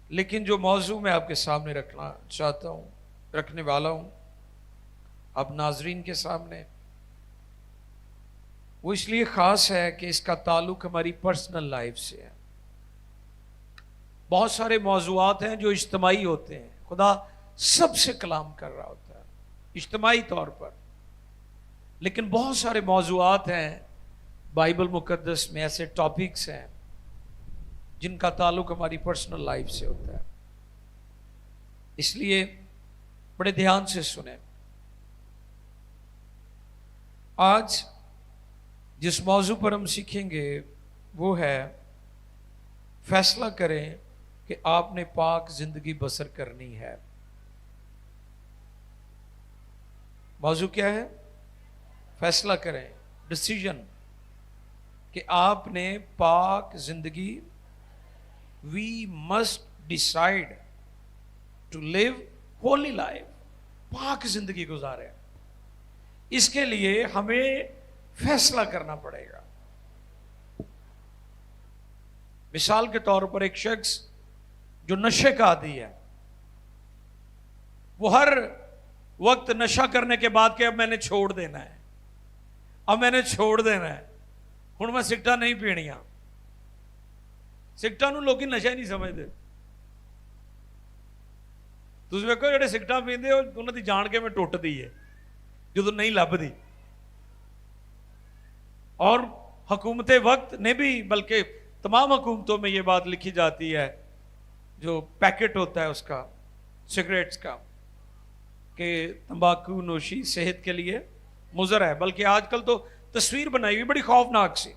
لیکن جو موضوع میں آپ کے سامنے رکھنا چاہتا ہوں، رکھنے والا ہوں اب ناظرین کے سامنے، وہ اس لیے خاص ہے کہ اس کا تعلق ہماری پرسنل لائف سے ہے۔ بہت سارے موضوعات ہیں جو اجتماعی ہوتے ہیں، خدا سب سے کلام کر رہا ہوتا ہے اجتماعی طور پر، لیکن بہت سارے موضوعات ہیں بائبل مقدس میں، ایسے ٹاپکس ہیں جن کا تعلق ہماری پرسنل لائف سے ہوتا ہے۔ اس لیے بڑے دھیان سے سنیں۔ آج جس موضوع پر ہم سیکھیں گے وہ ہے فیصلہ کریں کہ آپ نے پاک زندگی بسر کرنی ہے۔ موضوع کیا ہے؟ فیصلہ کریں، ڈیسیژن، کہ آپ نے پاک زندگی، we must decide to live holy life, پاک زندگی گزارے۔ اس کے لیے ہمیں فیصلہ کرنا پڑے گا۔ مثال کے طور پر ایک شخص جو نشے کا عادی ہے، وہ ہر وقت نشہ کرنے کے بعد کہ اب میں نے چھوڑ دینا ہے، اب میں نے چھوڑ دینا ہے، ہن میں سگٹا نہیں پینی ہاں۔ سگٹا نو لوگ نشہ نہیں سمجھتے۔ تسی ویکھو جڑے سگٹا پیندے انہاں دی جان کے میں ٹوٹ دی ہے جدوں نہیں لبدی۔ اور حکومت وقت نے بھی، بلکہ تمام حکومتوں میں یہ بات لکھی جاتی ہے، جو پیکٹ ہوتا ہے اس کا، سگریٹس کا، کہ تمباکو نوشی صحت کے لیے مضر ہے۔ بلکہ آج کل تو تصویر بنائی ہوئی بڑی خوفناک سی،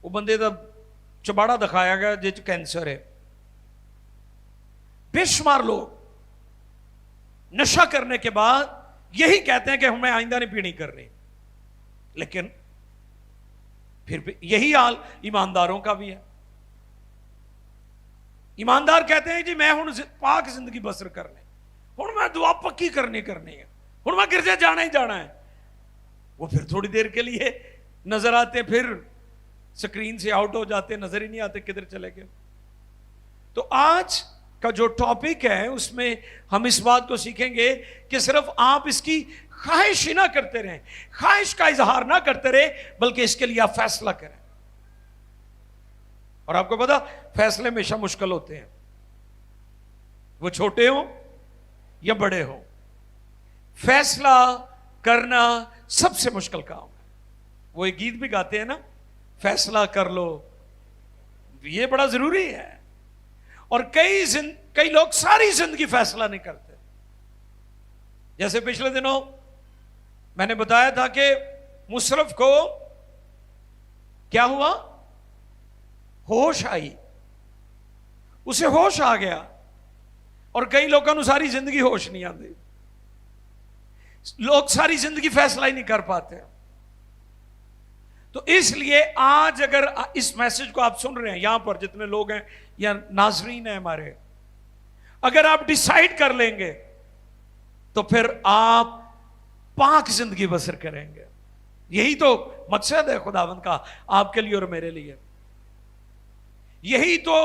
وہ بندے دا چباڑا دکھایا گیا جس کینسر ہے۔ بے شمار لوگ نشہ کرنے کے بعد یہی کہتے ہیں کہ ہمیں آئندہ نہیں پینی کرنی، لیکن پھر یہی حال ایمانداروں کا بھی ہے۔ ایماندار کہتے ہیں جی میں ہن پاک زندگی بسر کرنے، ہن میں دعا پکی کرنی ہے، ہن میں گرجے جانا ہی جانا ہے۔ وہ پھر تھوڑی دیر کے لیے نظر آتے، پھر سکرین سے آؤٹ ہو جاتے، نظر ہی نہیں آتے کدھر چلے گئے۔ تو آج کا جو ٹاپک ہے اس میں ہم اس بات کو سیکھیں گے کہ صرف آپ اس کی خواہش ہی نہ کرتے رہیں، خواہش کا اظہار نہ کرتے رہیں، بلکہ اس کے لیے آپ فیصلہ کریں۔ اور آپ کو پتا فیصلے ہمیشہ مشکل ہوتے ہیں، وہ چھوٹے ہوں یا بڑے ہوں، فیصلہ کرنا سب سے مشکل کام ہے۔ وہ ایک گیت بھی گاتے ہیں نا، فیصلہ کر لو، یہ بڑا ضروری ہے۔ اور کئی لوگ ساری زندگی فیصلہ نہیں کرتے۔ جیسے پچھلے دنوں میں نے بتایا تھا کہ مصرف کو کیا ہوا؟ ہوش آئی، اسے ہوش آ گیا، اور کئی لوگوں کو ساری زندگی ہوش نہیں آتی۔ لوگ ساری زندگی فیصلہ ہی نہیں کر پاتے۔ تو اس لیے آج اگر اس میسج کو آپ سن رہے ہیں، یہاں پر جتنے لوگ ہیں یا ناظرین ہیں ہمارے، اگر آپ ڈیسائیڈ کر لیں گے تو پھر آپ پاک زندگی بسر کریں گے۔ یہی تو مقصد ہے خداوند کا آپ کے لیے اور میرے لیے۔ یہی تو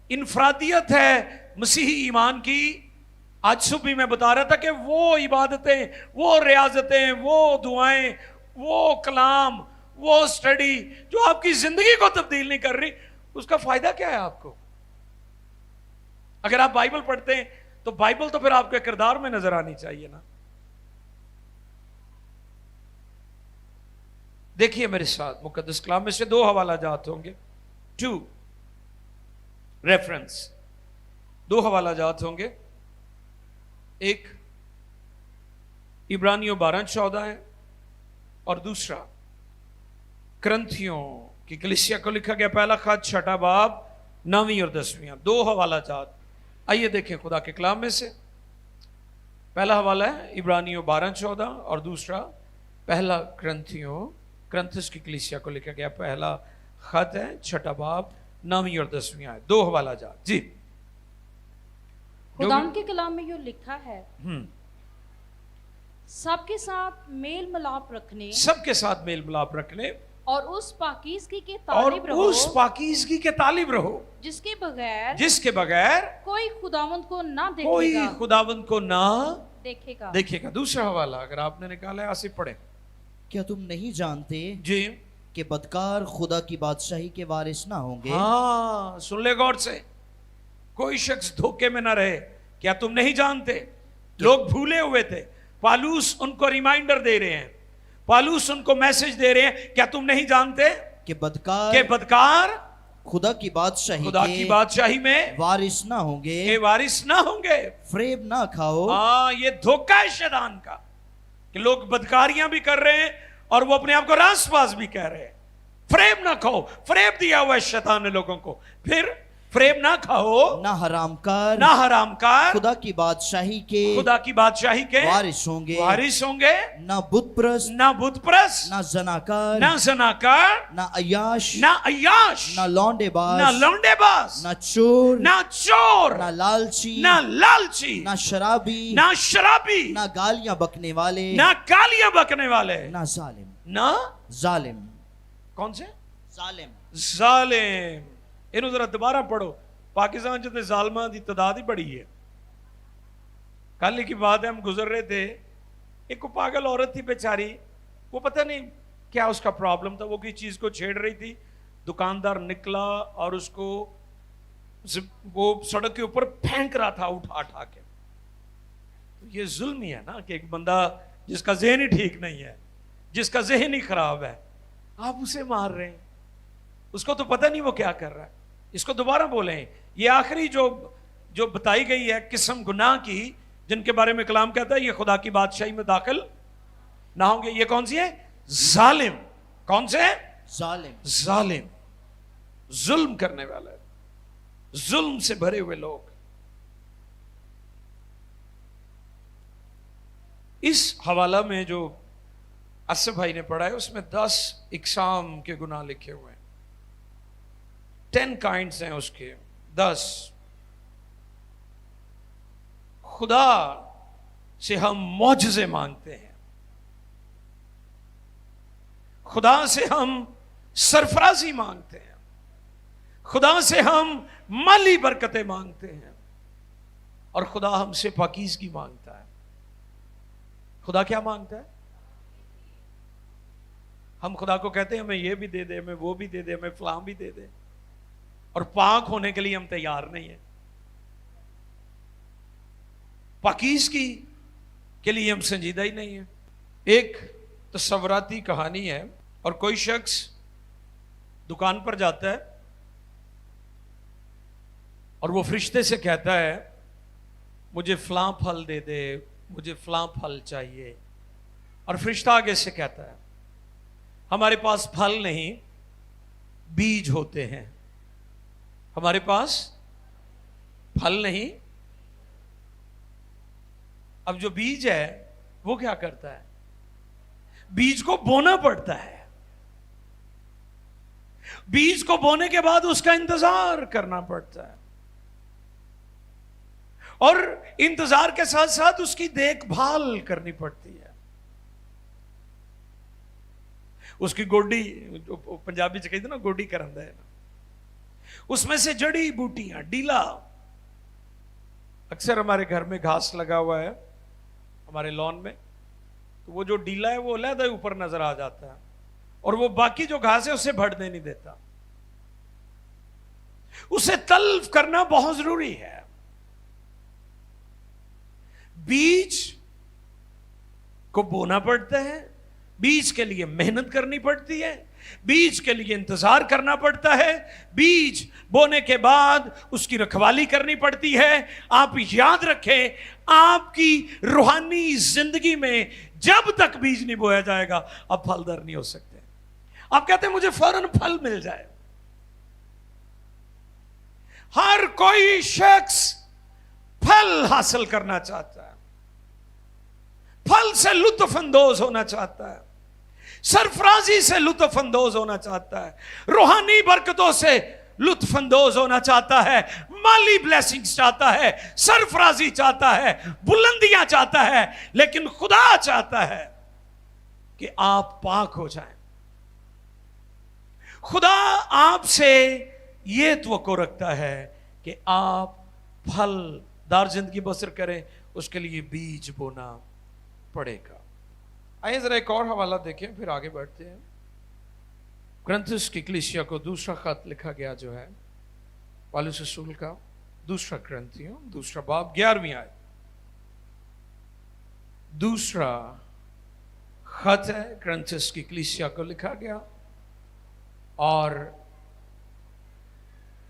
انفرادیت ہے مسیحی ایمان کی۔ آج صبح بھی میں بتا رہا تھا کہ وہ عبادتیں، وہ ریاضتیں، وہ دعائیں، وہ کلام، وہ سٹڈی جو آپ کی زندگی کو تبدیل نہیں کر رہی، اس کا فائدہ کیا ہے آپ کو؟ اگر آپ بائبل پڑھتے ہیں تو بائبل تو پھر آپ کے کردار میں نظر آنی چاہیے نا۔ دیکھیے میرے ساتھ مقدس کلام میں سے 2 حوالہ جات ہوں گے، 2 ریفرنس، 2 حوالہ جات ہوں گے۔ ایک عبرانیوں 12:14 ہے، اور دوسرا کرنتھیوں کی کلیسیا کو لکھا گیا پہلا خط 6 باب 9 اور 10۔ 2 حوالہ جات، آئیے دیکھیں خدا کے کلام میں سے۔ پہلا حوالہ ہے عبرانیوں 12:14، اور دوسرا پہلا کرنتھس کی کلیسیا کو لکھا گیا پہلا خط ہے 6 باب 9 اور 10۔ 2 حوالہ جات جی۔ خدا کے کلام میں یہ لکھا ہے، سب کے ساتھ میل ملاپ رکھنے، سب کے ساتھ میل ملاپ رکھنے और उस पाकीज़गी के और तालिब रहो उस पाकीज़गी के तालिब रहो जिसके बगैर कोई खुदावंद को ना कोई देखेगा खुदावंद को ना देखेगा। देखेगा। दूसरा हवाला अगर आपने निकाला है, आसिफ पढ़े। क्या तुम नहीं जानते जी कि बदकार खुदा की बादशाही के वारिस ना होंगे? हाँ, सुन ले गौर से, कोई शख्स धोखे में ना रहे। क्या तुम नहीं जानते? लोग भूले हुए थे, पालूस उनको रिमाइंडर दे रहे हैं, पालूस उनको मैसेज दे रहे हैं, क्या तुम नहीं जानते कि के बदकार खुदा की बादशाही खुदा की बादशाही में वारिस ना होंगे, के वारिस ना होंगे। फरेब ना खाओ। हाँ, ये धोखा है शैतान का कि लोग बदकारियां भी कर रहे हैं और वो अपने आप को रासबाज भी कह रहे हैं। फरेब ना खाओ, फरेब दिया हुआ है शैतान ने लोगों को। फिर फरेब ना खाओ, ना हरामकार, ना हरामकार, खुदा की बादशाही के वारिस होंगे, ना बुतप्रस्त, ना बुतप्रस्त, ना जनाकार, ना जनाकार, ना अय्याश, ना लौंडेबाज, ना चोर, ना लालची, ना शराबी, ना गालियां बकने वाले, ना जालिम। कौन से जालिम। ਇਹਨੂੰ ਜ਼ਰਾ ਦੁਬਾਰਾ ਪੜੋ। पाकिस्तान च ਜ਼ਾਲਮਾਂ ਦੀ ਤਾਦਾਦ ਹੀ बड़ी है। कल की बात है, हम गुजर रहे थे, एक पागल औरत थी बेचारी, वो पता नहीं क्या उसका प्रॉब्लम था, वो किसी चीज को छेड़ रही थी। दुकानदार निकला और उसको वो सड़क के ऊपर फेंक रहा था उठा के। ये जुल्म ही है ना कि एक बंदा जिसका ज़हन ही ठीक नहीं है, जिसका ज़हन ही खराब है, आप उसे मार रहे हैं। उसको तो पता नहीं वो क्या कर रहा है। इसको दोबारा बोलें, ये आखिरी जो बताई गई है किस्म गुनाह की, जिनके बारे में कलाम कहता है ये खुदा की बादशाही में दाखिल ना होंगे। ये कौन सी है? जालिम। कौन से है? जालिम, जुल्म करने वाले, जुल्म से भरे हुए लोग। इस हवाला में जो असफ भाई ने पढ़ा है उसमें 10 इकसाम के गुनाह लिखे हुए हैं। 10 काइंड्स हैं उसके, 10। खुदा से हम मौजज़े मांगते हैं, खुदा से हम सरफराजी मांगते हैं, खुदा से हम माली बरकतें मांगते हैं, और खुदा हमसे पाकीज़गी मांगता है। खुदा क्या मांगता है? हम खुदा को कहते हैं हमें ये भी दे दे, हमें वो भी दे दे, हमें फलां भी दे दे, और पाक होने के लिए हम तैयार नहीं है। पाकीज़गी के लिए हम संजीदा ही नहीं है। एक तस्वराती कहानी है, और कोई शख्स दुकान पर जाता है और वो फरिश्ते से कहता है मुझे फलां फल दे दे, मुझे फलां फल चाहिए। और फरिश्ता आगे से कहता है हमारे पास फल नहीं, बीज होते हैं। हमारे पास फल नहीं। अब जो बीज है वो क्या करता है? बीज को बोना पड़ता है। बीज को बोने के बाद उसका इंतजार करना पड़ता है, और इंतजार के साथ साथ उसकी देखभाल करनी पड़ती है। उसकी गोडी, पंजाबी च कहते ना गोडी करंदा है ना, उसमें से जड़ी बूटियां, डीला। अक्सर हमारे घर में घास लगा हुआ है हमारे लॉन में, तो वो जो डीला है वो अलग ऊपर नजर आ जाता है, और वो बाकी जो घास है उसे बढ़ने नहीं देता। उसे तल्फ करना बहुत जरूरी है। बीज को बोना पड़ता है, बीज के लिए मेहनत करनी पड़ती है, बीज के लिए इंतजार करना पड़ता है, बीज बोने के बाद उसकी रखवाली करनी पड़ती है। आप याद रखें, आपकी रूहानी जिंदगी में जब तक बीज नहीं बोया जाएगा आप फलदार नहीं हो सकते। आप कहते हैं मुझे फौरन फल मिल जाए। हर कोई शख्स फल हासिल करना चाहता है, फल से लुत्फ अंदोज होना चाहता है, सरफराजी से लुत्फ अंदोज होना चाहता है, रूहानी बरकतों से लुत्फ अंदोज होना चाहता है, माली ब्लेसिंग्स चाहता है, सरफराजी चाहता है, बुलंदियां चाहता है। लेकिन खुदा चाहता है कि आप पाक हो जाएं, खुदा आपसे ये तवक्को रखता है कि आप फलदार जिंदगी बसर करें, उसके लिए बीज बोना पड़ेगा। आइए जरा एक और हवाला देखें, फिर आगे बढ़ते हैं। कुरिन्थुस की कलीसिया को दूसरा खत लिखा गया जो है पौलुस रसूल का, दूसरा कुरिन्थियों दूसरा बाब 11वीं आयत, दूसरा खत है कुरिन्थुस की कलीसिया को लिखा गया और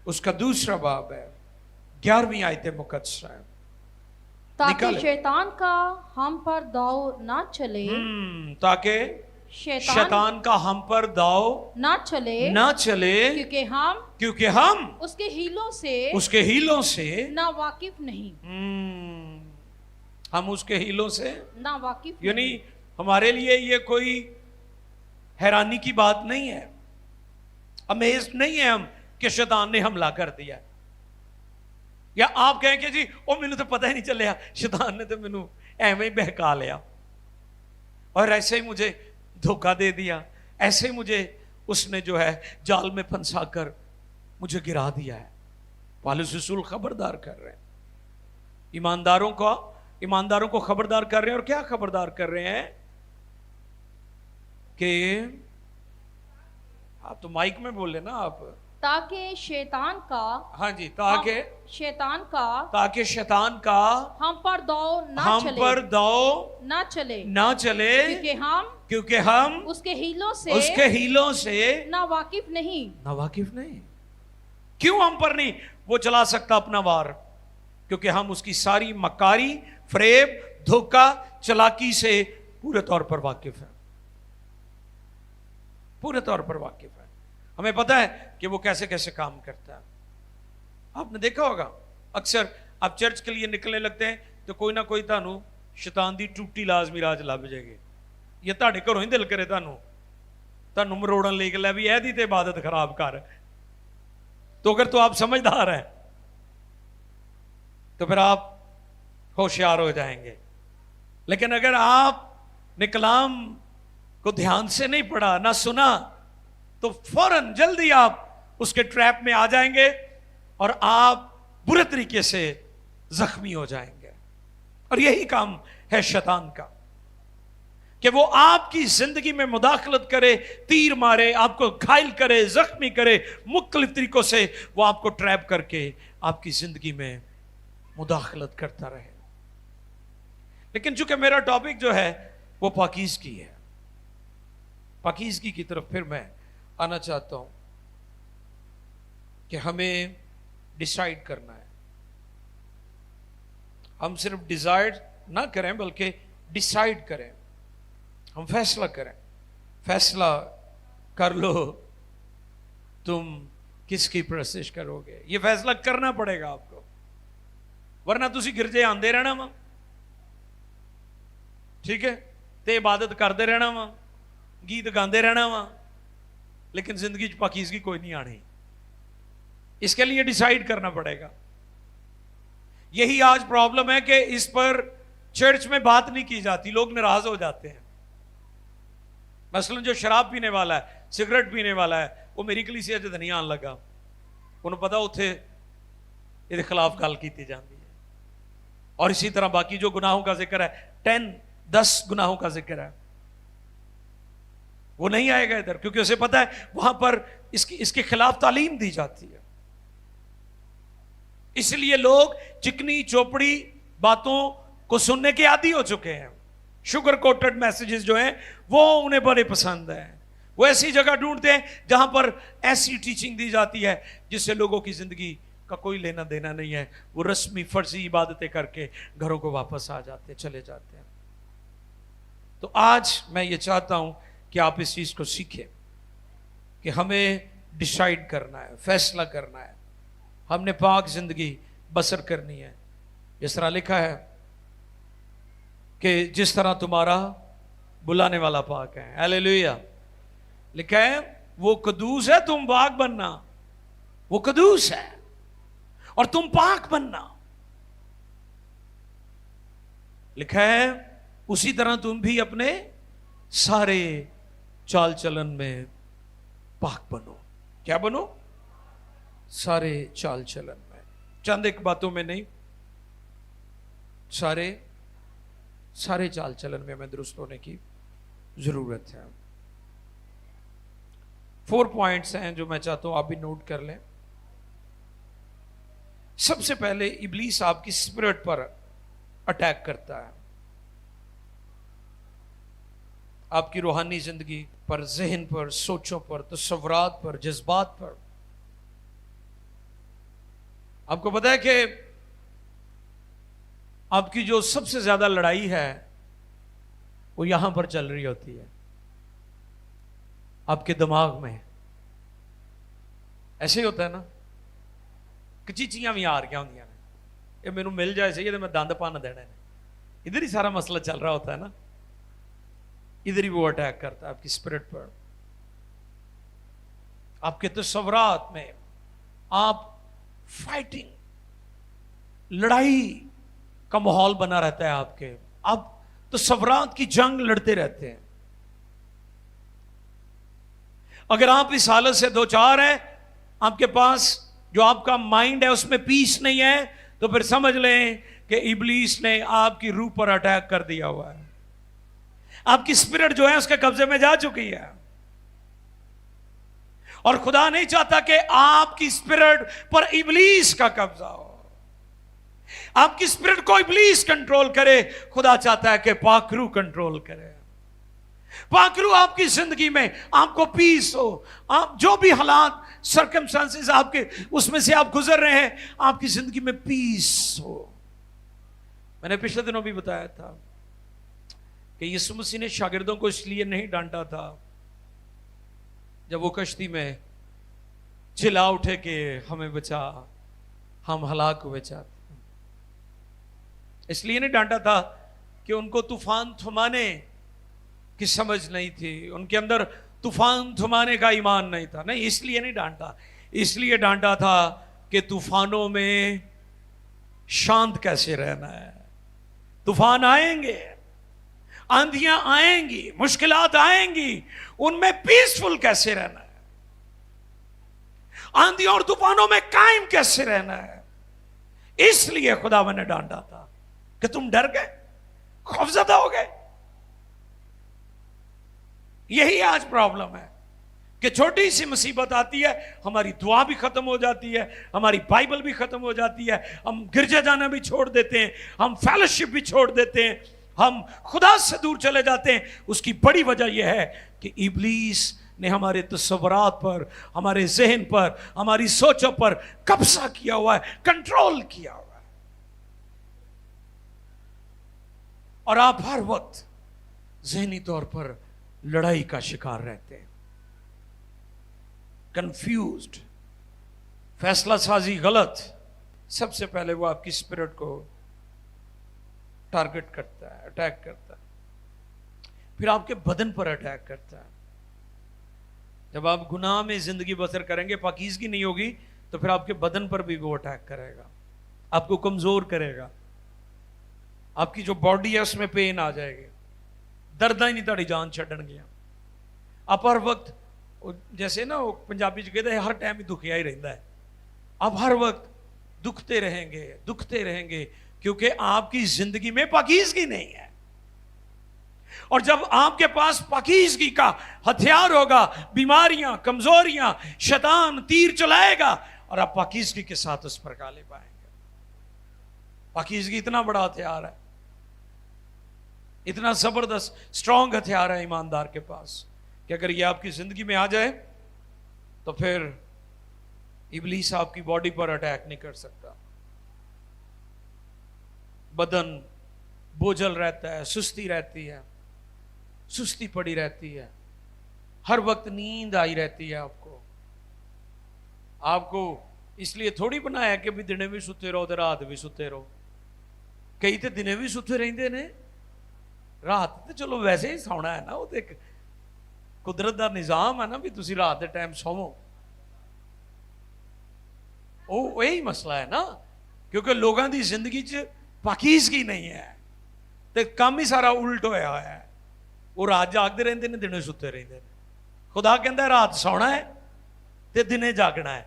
उसका दूसरा बाब है, 11वीं आयत मुकद्दस है। ताकि शैतान का हम पर दाव ना चले, ताकि शैतान का हम पर दाव ना चले, क्योंकि हम उसके हीलों से ना वाकिफ नहीं। हम उसके हीलों से ना वाकिफ, यानी हमारे लिए ये कोई हैरानी की बात नहीं है, अमेज नहीं है हम कि शैतान ने हमला कर दिया, या आप कहें कि जी ओ मैनू तो पता ही नहीं चलिया, शैतान ने तो मैनू एवं ही बहका लिया और ऐसे ही मुझे धोखा दे दिया, ऐसे ही मुझे उसने जो है जाल में फंसा कर मुझे गिरा दिया है। पौलुस रसूल खबरदार कर रहे हैं, ईमानदारों को खबरदार कर रहे हैं। और क्या खबरदार कर रहे हैं कि आप तो माइक में बोल लेना आप, ताकि शैतान का, हाँ जी, ताकि शैतान का हम पर दाव ना चले, क्योंकि हम उसके हीलों से ना वाकिफ नहीं। क्यों हम पर नहीं वो चला सकता अपना वार? क्योंकि हम उसकी सारी मकारी, फरेब, धोखा, चालाकी से पूरे तौर पर वाकिफ है, पूरे तौर पर वाकिफ है। हमें पता है कि वो कैसे कैसे काम करता है। आपने देखा होगा अक्सर आप चर्च के लिए निकलने लगते हैं तो कोई ना कोई तानू शैतान दी टूटी लाजमी राज लभ जाएगी, ये ਤੁਹਾਡੇ ਘਰੋਂ ਹੀ ਦਿਲ ਕਰੇ ਤੁਹਾਨੂੰ ਮਰੋੜਨ ਲਈ ਲੈ ਵੀ ਇਹਦੀ ਤੇ इबादत खराब कर। तो अगर तो आप समझदार हैं तो फिर आप होशियार हो जाएंगे, लेकिन अगर आपने कलाम को ध्यान से नहीं पढ़ा, ना सुना, तो फौरन जल्दी आप उसके ट्रैप में आ जाएंगे और आप बुरे तरीके से जख्मी हो जाएंगे। और यही काम है शैतान का कि वो आपकी जिंदगी में मुदाखलत करे, तीर मारे, आपको घायल करे, जख्मी करे, मुख्तलिफ तरीकों से वो आपको ट्रैप करके आपकी जिंदगी में मुदाखलत करता रहे। लेकिन चूंकि मेरा टॉपिक जो है वो पाकीज़गी है, पाकीज़गी की तरफ फिर मैं आना चाहता हूं कि हमें डिसाइड करना है। हम सिर्फ डिसाइड ना करें बल्कि डिसाइड करें, हम फैसला करें। फैसला कर लो तुम किसकी परस्तिश करोगे, ये फैसला करना पड़ेगा आपको, वरना तुसी गिरजे आंदे रहना वा, ठीक है, ते इबादत करते रहना वा, गीत गाते रहना वा, लेकिन जिंदगी च पाकीज़गी कोई नहीं आनी। इसके लिए डिसाइड करना पड़ेगा। यही आज प्रॉब्लम है कि इस पर चर्च में बात नहीं की जाती, लोग नाराज हो जाते हैं। मसलन जो शराब पीने वाला है, सिगरेट पीने वाला है, वो मेरी कलीसिया च नहीं आन लगा, उन्हें पता उत्थे इसके खिलाफ गल की जाती है। और इसी तरह बाकी जो गुनाहों का जिक्र है, 10 गुनाहों का जिक्र है, वो नहीं आएगा इधर, क्योंकि उसे पता है वहां पर इसके खिलाफ तालीम दी जाती है। इसलिए लोग चिकनी चौपड़ी बातों को सुनने के आदी हो चुके हैं। शुगर कोटेड मैसेजेस जो हैं वो उन्हें बड़े पसंद हैं। वो ऐसी जगह ढूंढते हैं जहां पर ऐसी टीचिंग दी जाती है जिससे लोगों की जिंदगी का कोई लेना देना नहीं है। वो रस्मी फर्जी इबादतें करके घरों को वापस आ जाते, चले जाते हैं। तो आज मैं ये चाहता हूं कि आप इस चीज को सीखें कि हमें डिसाइड करना है, फैसला करना है, हमने पाक जिंदगी बसर करनी है। इस तरह लिखा है कि जिस तरह तुम्हारा बुलाने वाला पाक है। हालेलुया। लिखा है वो कदूस है, तुम पाक बनना। वो कदूस है और तुम पाक बनना। लिखा है उसी तरह तुम भी अपने सारे चाल चलन में पाक बनो। क्या बनो? सारे चाल चलन में, चंद एक बातों में नहीं, सारे चाल चलन में हमें दुरुस्त होने की जरूरत है। 4 पॉइंट्स हैं जो मैं चाहता हूं आप भी नोट कर लें। सबसे पहले इब्लीस आपकी स्पिरिट पर अटैक करता है, आपकी रूहानी जिंदगी पर, जहन पर, सोचों पर, तसव्वुरात पर, जज्बात पर। आपको पता है कि आपकी जो सबसे ज्यादा लड़ाई है वो यहां पर चल रही होती है, आपके दिमाग में। ऐसे ही होता है ना कि चीचियां भी आ रही होंगी ने, ये मैनू मिल जाए सही तो मैं दंद भन देने ने, इधर ही सारा मसला चल रहा होता है ना, इधर ही वो अटैक करता है आपकी स्पिरिट पर, आपके तसव्वुरात में। आप फाइटिंग, लड़ाई का माहौल बना रहता है आपके, आप तसव्वुरात की जंग लड़ते रहते हैं। अगर आप इस हालत से दो चार हैं, आपके पास जो आपका माइंड है उसमें पीस नहीं है, तो फिर समझ लें कि इब्लीस ने आपकी रूह पर अटैक कर दिया हुआ है, आपकी स्पिरिट जो है उसके कब्जे में जा चुकी है। और खुदा नहीं चाहता कि आपकी स्पिरिट पर इब्लीस का कब्जा हो, आपकी स्पिरिट को इब्लीस कंट्रोल करे। खुदा चाहता है कि पाकरू कंट्रोल करे, पाकरू आपकी जिंदगी में आपको पीस हो। आप जो भी हालात, सर्कमस्टांसेस आपके उसमें से आप गुजर रहे हैं, आपकी जिंदगी में पीस हो। मैंने पिछले दिनों भी बताया था कि यीशु मसीह ने शागिर्दों को इसलिए नहीं डांटा था जब वो कश्ती में चिल्ला उठे कि हमें बचा, हम हलाक हुए चाहते। इसलिए नहीं डांटा था कि उनको तूफान थमाने की समझ नहीं थी, उनके अंदर तूफान थमाने का ईमान नहीं था, नहीं, इसलिए नहीं डांटा। इसलिए डांटा था कि तूफानों में शांत कैसे रहना है। तूफान आएंगे, आंधियां आएंगी, मुश्किलात आएंगी, उनमें पीसफुल कैसे रहना है, आंधियों और तूफानों में कायम कैसे रहना है। इसलिए खुदा ने डांटा था कि तुम डर गए, खौफजदा हो गए। यही आज प्रॉब्लम है कि छोटी सी मुसीबत आती है, हमारी दुआ भी खत्म हो जाती है, हमारी बाइबल भी खत्म हो जाती है, हम गिरजा जाना भी छोड़ देते हैं, हम फेलोशिप भी छोड़ देते हैं, हम खुदा से दूर चले जाते हैं। उसकी बड़ी वजह यह है कि इब्लीस ने हमारे तसव्वुरात पर, हमारे जहन पर, हमारी सोचों पर कब्जा किया हुआ है, कंट्रोल किया हुआ है। और आप हर वक्त जहनी तौर पर लड़ाई का शिकार रहते हैं, कंफ्यूज्ड, फैसला साजी गलत। सबसे पहले वो आपकी स्पिरिट को टारगेट करता है, अटैक करता है, फिर आपके बदन पर अटैक करता है। जब आप गुनाह में जिंदगी बसर करेंगे, पाकीज़गी नहीं होगी, तो फिर आपके बदन पर भी वो अटैक करेगा, आपको कमजोर करेगा, आपकी जो बॉडी है उसमें पेन आ जाएगी, दर्द ही नहीं, ताड़ी जान छड़न गया। आप हर वक्त, जैसे ना वो पंजाबी च कहते हैं, हर टाइम ही दुखिया ही रहता है। आप हर वक्त दुखते रहेंगे, दुखते रहेंगे, क्योंकि आपकी जिंदगी में पाकीज़गी नहीं है। और जब आपके पास पाकीज़गी का हथियार होगा, बीमारियां, कमजोरियां, शैतान तीर चलाएगा और आप पाकीज़गी के साथ उस पर गालिब पाएंगे। पाकीज़गी इतना बड़ा हथियार है, इतना जबरदस्त स्ट्रॉन्ग हथियार है ईमानदार के पास, कि अगर ये आपकी जिंदगी में आ जाए तो फिर इब्लीस आपकी बॉडी पर अटैक नहीं कर सकता। बदन बोझल रहता है, सुस्ती रहती है, सुस्ती पड़ी रहती है, हर वक्त नींद आई रहती है आपको इसलिए थोड़ी बनाया कि भी दिने भी सुते रहो तो रात भी सुते रहो। कई तो दिने भी सुते रहते ने, रात तो चलो वैसे ही सौना है ना, वो तो एक कुदरत का निजाम है ना भी तुसी रात के टाइम सोवो। वो यही मसला है ना, क्योंकि लोगों की जिंदगी च पाकीज़गी नहीं है, तो काम ही सारा उल्ट होया है। वो रात जागते रहते हैं, दिने सुते रहते हैं। खुदा कहता है रात सोना है, تے دنے جاگنا ہے.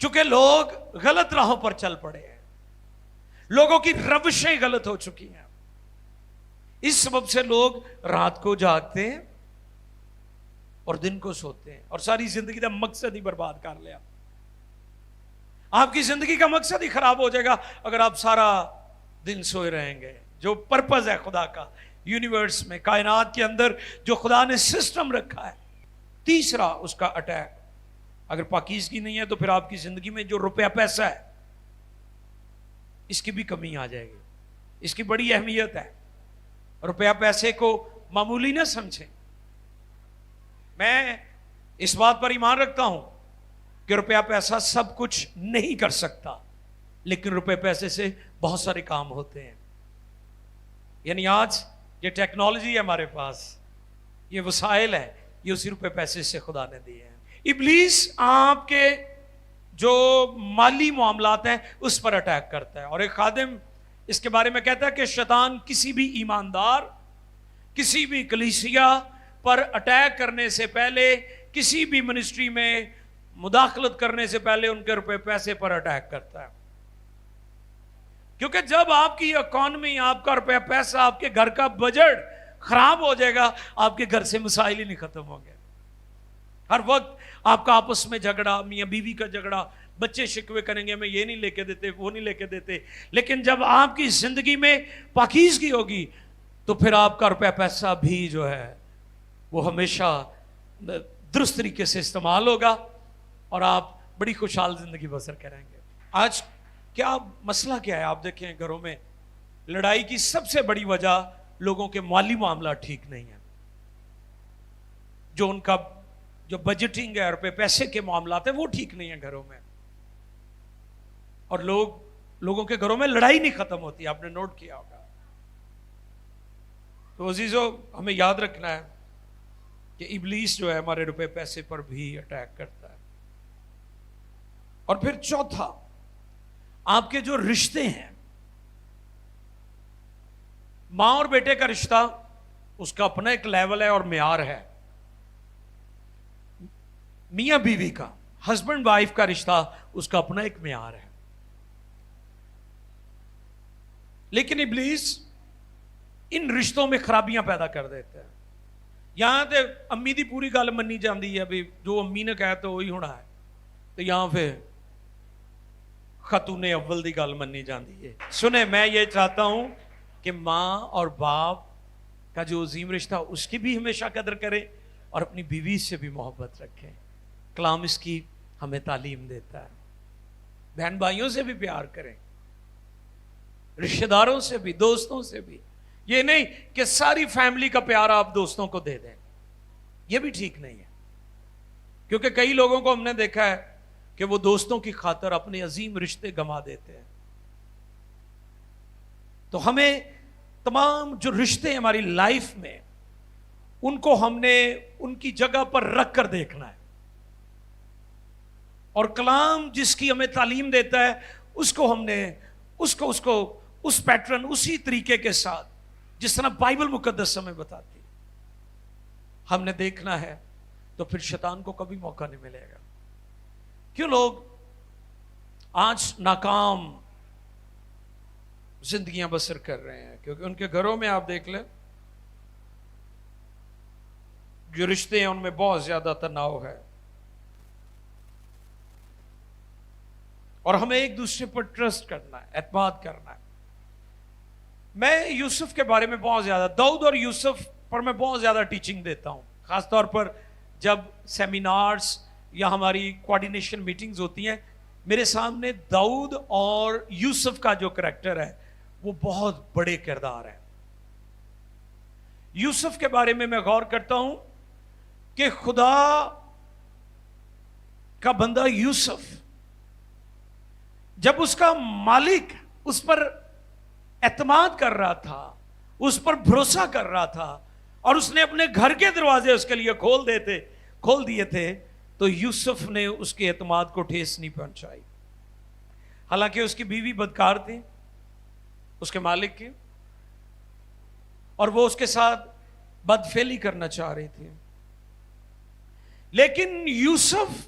چونکہ لوگ غلط راہوں پر چل پڑے ہیں, لوگوں کی روشیں غلط ہو چکی ہیں, اس سبب سے لوگ رات کو جاگتے ہیں اور دن کو سوتے ہیں, اور ساری زندگی کا مقصد ہی برباد کر لیا. آپ کی زندگی کا مقصد ہی خراب ہو جائے گا اگر آپ سارا دن سوئے رہیں گے. جو پرپز ہے خدا کا یونیورس میں, کائنات کے اندر جو خدا نے سسٹم رکھا ہے. تیسرا اس کا اٹیک, اگر پاکیزگی نہیں ہے تو پھر آپ کی زندگی میں جو روپیہ پیسہ ہے اس کی بھی کمی آ جائے گی. اس کی بڑی اہمیت ہے. روپیہ پیسے کو معمولی نہ سمجھیں. میں اس بات پر ایمان رکھتا ہوں کہ روپیہ پیسہ سب کچھ نہیں کر سکتا, لیکن روپے پیسے سے بہت سارے کام ہوتے ہیں. یعنی آج یہ ٹیکنالوجی ہے ہمارے پاس, یہ وسائل ہے, یہ اسی روپے پیسے سے خدا نے دیے ہیں. ابلیس آپ کے جو مالی معاملات ہیں اس پر اٹیک کرتا ہے, اور ایک خادم اس کے بارے میں کہتا ہے کہ شیطان کسی بھی ایماندار, کسی بھی کلیسیا پر اٹیک کرنے سے پہلے, کسی بھی منسٹری میں مداخلت کرنے سے پہلے ان کے روپے پیسے پر اٹیک کرتا ہے. کیونکہ جب آپ کی اکانومی, آپ کا روپیہ پیسہ, آپ کے گھر کا بجٹ خراب ہو جائے گا, آپ کے گھر سے مسائل ہی نہیں ختم ہوں گے. ہر وقت آپ کا آپس میں جھگڑا, میاں بیوی کا جھگڑا, بچے شکوے کریں گے, میں یہ نہیں لے کے دیتے, وہ نہیں لے کے دیتے. لیکن جب آپ کی زندگی میں پاکیزگی ہوگی تو پھر آپ کا روپیہ پیسہ بھی جو ہے وہ ہمیشہ درست طریقے سے استعمال ہوگا اور آپ بڑی خوشحال زندگی بسر کریں گے. آج کیا مسئلہ کیا ہے؟ آپ دیکھیں گھروں میں لڑائی کی سب سے بڑی وجہ لوگوں کے مالی معاملات ٹھیک نہیں ہیں. جو ان کا جو بجٹنگ ہے, روپے پیسے کے معاملات ہیں, وہ ٹھیک نہیں ہیں گھروں میں, اور لوگوں کے گھروں میں لڑائی نہیں ختم ہوتی. آپ نے نوٹ کیا ہوگا. تو عزیزو, ہمیں یاد رکھنا ہے کہ ابلیس جو ہے ہمارے روپے پیسے پر بھی اٹیک کرتا ہے. اور پھر چوتھا, آپ کے جو رشتے ہیں, ماں اور بیٹے کا رشتہ, اس کا اپنا ایک لیول ہے اور معیار ہے. میاں بیوی کا, ہسبینڈ وائف کا رشتہ, اس کا اپنا ایک معیار ہے. لیکن ابلیس ان رشتوں میں خرابیاں پیدا کر دیتے ہیں. یہاں تے امی دی پوری گل منی جاندی ہے, بھی جو امی نے کہا تو وہی ہونا ہے, تو یہاں پھر خاتون اول دی گل منی جاندی ہے. سنیں, میں یہ چاہتا ہوں کہ ماں اور باپ کا جو عظیم رشتہ, اس کی بھی ہمیشہ قدر کریں اور اپنی بیوی سے بھی محبت رکھیں. کلام اس کی ہمیں تعلیم دیتا ہے. بہن بھائیوں سے بھی پیار کریں, رشتہ داروں سے بھی, دوستوں سے بھی. یہ نہیں کہ ساری فیملی کا پیار آپ دوستوں کو دے دیں, یہ بھی ٹھیک نہیں ہے. کیونکہ کئی لوگوں کو ہم نے دیکھا ہے کہ وہ دوستوں کی خاطر اپنے عظیم رشتے گنوا دیتے ہیں. تو ہمیں تمام جو رشتے ہماری لائف میں, ان کو ہم نے ان کی جگہ پر رکھ کر دیکھنا ہے. اور کلام جس کی ہمیں تعلیم دیتا ہے, اس کو ہم نے اس پیٹرن, اسی طریقے کے ساتھ جس طرح بائبل مقدس ہمیں بتاتی ہم نے دیکھنا ہے, تو پھر شیطان کو کبھی موقع نہیں ملے گا. کیوں لوگ آج ناکام زندگیاں بسر کر رہے ہیں؟ کیونکہ ان کے گھروں میں آپ دیکھ لیں جو رشتے ہیں ان میں بہت زیادہ تناؤ ہے, اور ہمیں ایک دوسرے پر ٹرسٹ کرنا ہے, اعتماد کرنا ہے. میں یوسف کے بارے میں بہت زیادہ, داؤد اور یوسف پر میں بہت زیادہ ٹیچنگ دیتا ہوں, خاص طور پر جب سیمینارز یا ہماری کوارڈینیشن میٹنگز ہوتی ہیں. میرے سامنے داؤد اور یوسف کا جو کریکٹر ہے وہ بہت بڑے کردار ہیں. یوسف کے بارے میں غور کرتا ہوں کہ خدا کا بندہ یوسف, جب اس کا مالک اس پر اعتماد کر رہا تھا, اس پر بھروسہ کر رہا تھا, اور اس نے اپنے گھر کے دروازے اس کے لیے کھول دیے تھے, تو یوسف نے اس کے اعتماد کو ٹھیس نہیں پہنچائی. حالانکہ اس کی بیوی بدکار تھی اس کے مالک کی, اور وہ اس کے ساتھ بدفعلی کرنا چاہ رہی تھی. لیکن یوسف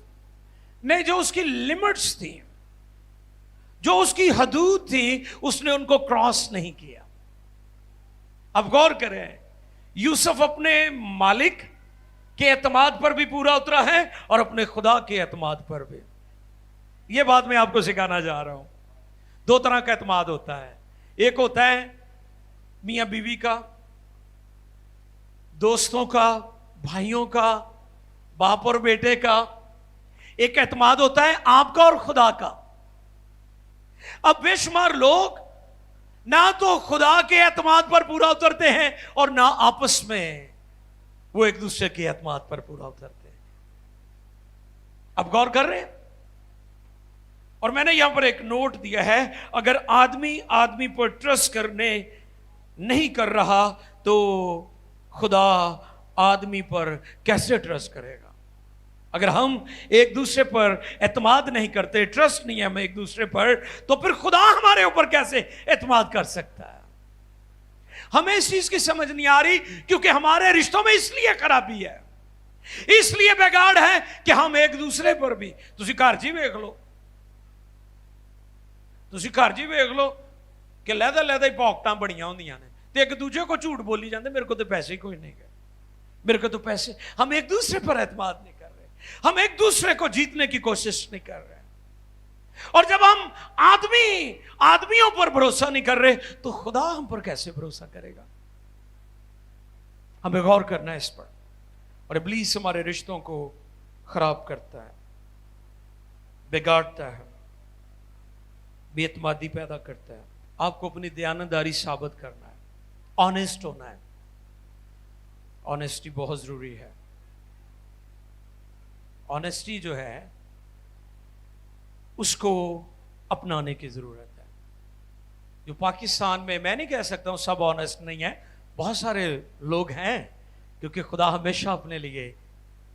نے جو اس کی لمٹس تھی، جو اس کی حدود تھی، اس نے ان کو کراس نہیں کیا. اب غور کریں، یوسف اپنے مالک کے اعتماد پر بھی پورا اترا ہے اور اپنے خدا کے اعتماد پر بھی. یہ بات میں آپ کو سکھانا جا رہا ہوں. دو طرح کا اعتماد ہوتا ہے. ایک ہوتا ہے میاں بیوی کا، دوستوں کا، بھائیوں کا، باپ اور بیٹے کا. ایک اعتماد ہوتا ہے آپ کا اور خدا کا. اب بے شمار لوگ نہ تو خدا کے اعتماد پر پورا اترتے ہیں اور نہ آپس میں وہ ایک دوسرے کے اعتماد پر پورا اترتے ہیں. اب غور کر رہے ہیں؟ اور میں نے یہاں پر ایک نوٹ دیا ہے، اگر آدمی پر ٹرسٹ کرنے نہیں کر رہا تو خدا آدمی پر کیسے ٹرسٹ کرے گا؟ اگر ہم ایک دوسرے پر اعتماد نہیں کرتے، ٹرسٹ نہیں ہے ہمیں ایک دوسرے پر، تو پھر خدا ہمارے اوپر کیسے اعتماد کر سکتا ہے؟ ہمیں اس چیز کی سمجھ نہیں آ رہی، کیونکہ ہمارے رشتوں میں اس لیے خرابی ہے، اس لیے بگاڑ ہے کہ ہم ایک دوسرے پر بھی. تسی گھر جی ویکھ لو، تسی گھر جی ویکھ لو کہ لہدا ہی پاکٹاں بڑیاں ہوندیاں نے تے ایک دوسرے کو جھوٹ بولی جاندے، میرے کو تو پیسے کوئی نہیں گئے، میرے کو تو پیسے. ہم ایک دوسرے پر اعتماد نہیں کر رہے، ہم ایک دوسرے کو جیتنے کی کوشش نہیں کر رہے. اور جب ہم آدمیوں پر بھروسہ نہیں کر رہے تو خدا ہم پر کیسے بھروسہ کرے گا؟ ہمیں غور کرنا ہے اس پر. اور ابلیس ہمارے رشتوں کو خراب کرتا ہے، بگاڑتا ہے، بے اعتمادی پیدا کرتا ہے. آپ کو اپنی دیانتداری ثابت کرنا ہے، آنےسٹ ہونا ہے. آنےسٹی بہت ضروری ہے. آنےسٹی جو ہے اس کو اپنانے کی ضرورت ہے. جو پاکستان میں نہیں کہہ سکتا ہوں سب آنےسٹ نہیں ہے، بہت سارے لوگ ہیں، کیونکہ خدا ہمیشہ اپنے لیے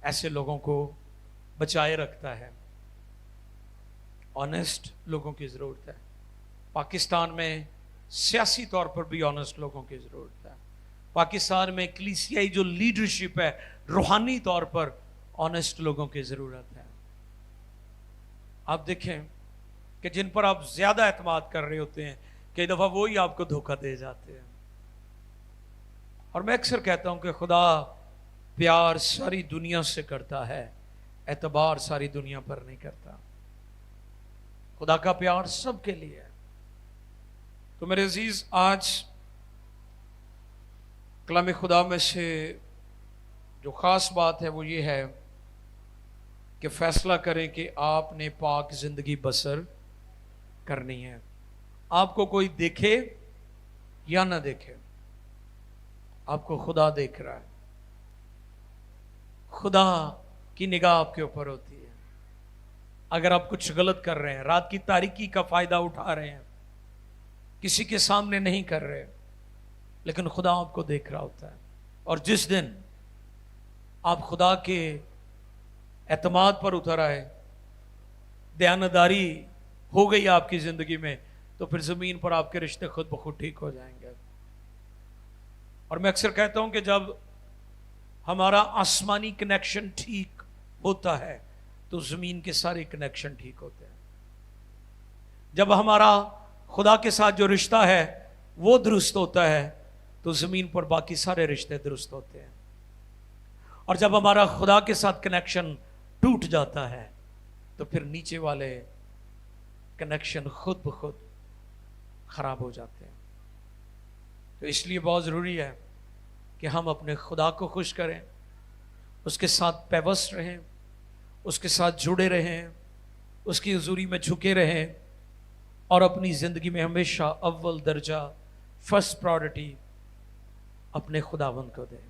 ایسے لوگوں کو بچائے رکھتا ہے. آنےسٹ لوگوں کی ضرورت ہے. پاکستان میں سیاسی طور پر بھی آنےسٹ لوگوں کی ضرورت ہے. پاکستان میں کلیسیائی جو لیڈرشپ ہے، روحانی طور پر آنےسٹ لوگوں کی ضرورت ہے. آپ دیکھیں کہ جن پر آپ زیادہ اعتماد کر رہے ہوتے ہیں، کئی دفعہ وہی آپ کو دھوکہ دے جاتے ہیں. اور میں اکثر کہتا ہوں کہ خدا پیار ساری دنیا سے کرتا ہے، اعتبار ساری دنیا پر نہیں کرتا. خدا کا پیار سب کے لیے ہے. تو میرے عزیز، آج کلام خدا میں سے جو خاص بات ہے وہ یہ ہے کہ فیصلہ کریں کہ آپ نے پاک زندگی بسر کرنی ہے. آپ کو کوئی دیکھے یا نہ دیکھے، آپ کو خدا دیکھ رہا ہے. خدا کی نگاہ آپ کے اوپر ہوتی ہے. اگر آپ کچھ غلط کر رہے ہیں، رات کی تاریکی کا فائدہ اٹھا رہے ہیں، کسی کے سامنے نہیں کر رہے، لیکن خدا آپ کو دیکھ رہا ہوتا ہے. اور جس دن آپ خدا کے اعتماد پر اتر آئے، دیانتداری ہو گئی آپ کی زندگی میں، تو پھر زمین پر آپ کے رشتے خود بخود ٹھیک ہو جائیں گے. اور میں اکثر کہتا ہوں کہ جب ہمارا آسمانی کنیکشن ٹھیک ہوتا ہے تو زمین کے سارے کنیکشن ٹھیک ہوتے ہیں. جب ہمارا خدا کے ساتھ جو رشتہ ہے وہ درست ہوتا ہے تو زمین پر باقی سارے رشتے درست ہوتے ہیں. اور جب ہمارا خدا کے ساتھ کنیکشن ٹوٹ جاتا ہے تو پھر نیچے والے کنیکشن خود بخود خراب ہو جاتے ہیں. تو اس لیے بہت ضروری ہے کہ ہم اپنے خدا کو خوش کریں، اس کے ساتھ پیوست رہیں، اس کے ساتھ جڑے رہیں، اس کی حضوری میں جھکے رہیں، اور اپنی زندگی میں ہمیشہ اول درجہ، فرسٹ پرائورٹی اپنے خداوند کو دیں.